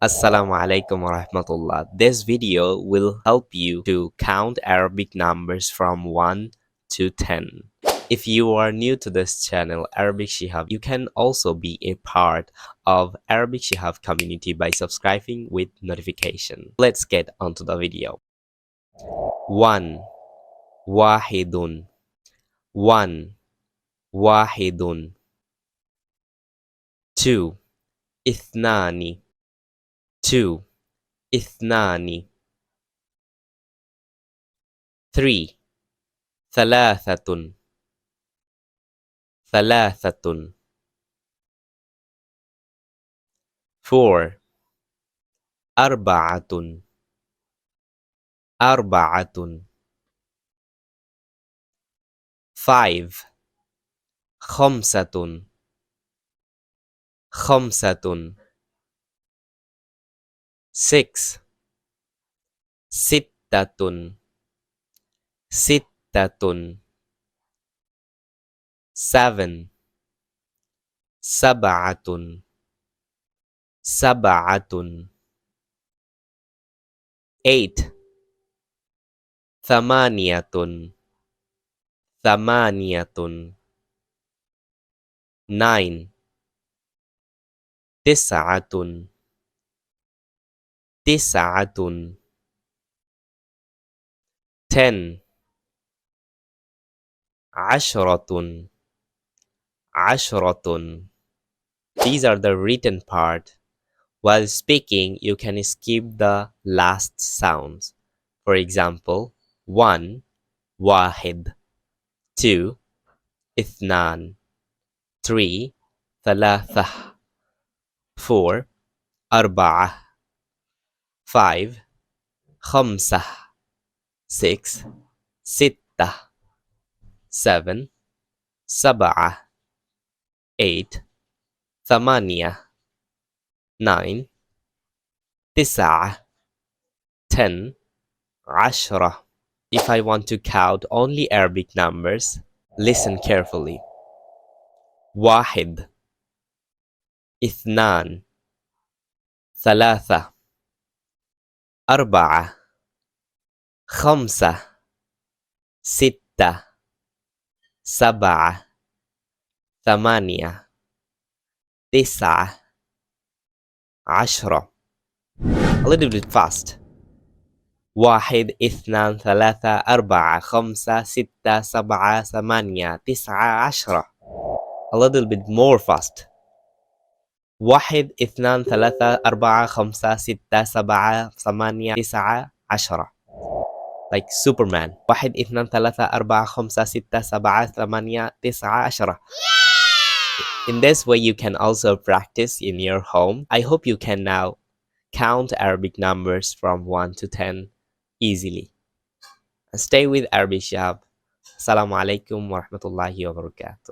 Assalamu alaikum warahmatullah. This video will help you to count Arabic numbers from 1 to 10. If you are new to this channel, Arabic Shehab, you can also be a part of Arabic Shehab community by subscribing with notification. Let's get onto the video. 1. Wahidun. 1. Wahidun. 2. Ithnani. 2. Ithnani. 3. ثلاثة. ثلاثة. 4. أربعة. أربعة. 5. خمسة. خمسة. 6. ستة. ستة. 7. سبعة. سبعة. 8. ثمانية. ثمانية. 9. تسعة. تسعة. 10. عشرة. عشرة. These are the written part. While speaking, you can skip the last sounds. For example, 1. واحد. 2. اثنان. 3. ثلاثة. 4. أربعة. 5. خمسة. 6. ستة. 7. سبعة. 8. ثمانية. 9. تسعة. 10. عشرة. If I want to count only Arabic numbers, listen carefully. واحد. اثنان. ثلاثة. أربعة. خمسة. ستة. سبعة. ثمانية. تسعة. عشرة. A little bit fast. واحد اثنان ثلاثة أربعة خمسة ستة سبعة ثمانية تسعة عشرة. A little bit more fast. واحد اثنان ثلاثة أربعة خمسة ستة سبعة ثمانية تسعة عشرة. Like Superman. واحد اثنان ثلاثة أربعة خمسة ستة سبعة ثمانية تسعة عشرة. In this way, you can also practice in your home. I hope you can now count Arabic numbers from 1 to 10 easily. Stay with Arabic Shehab. Assalamu alaikum wa rahmatullahi wa barakatuh.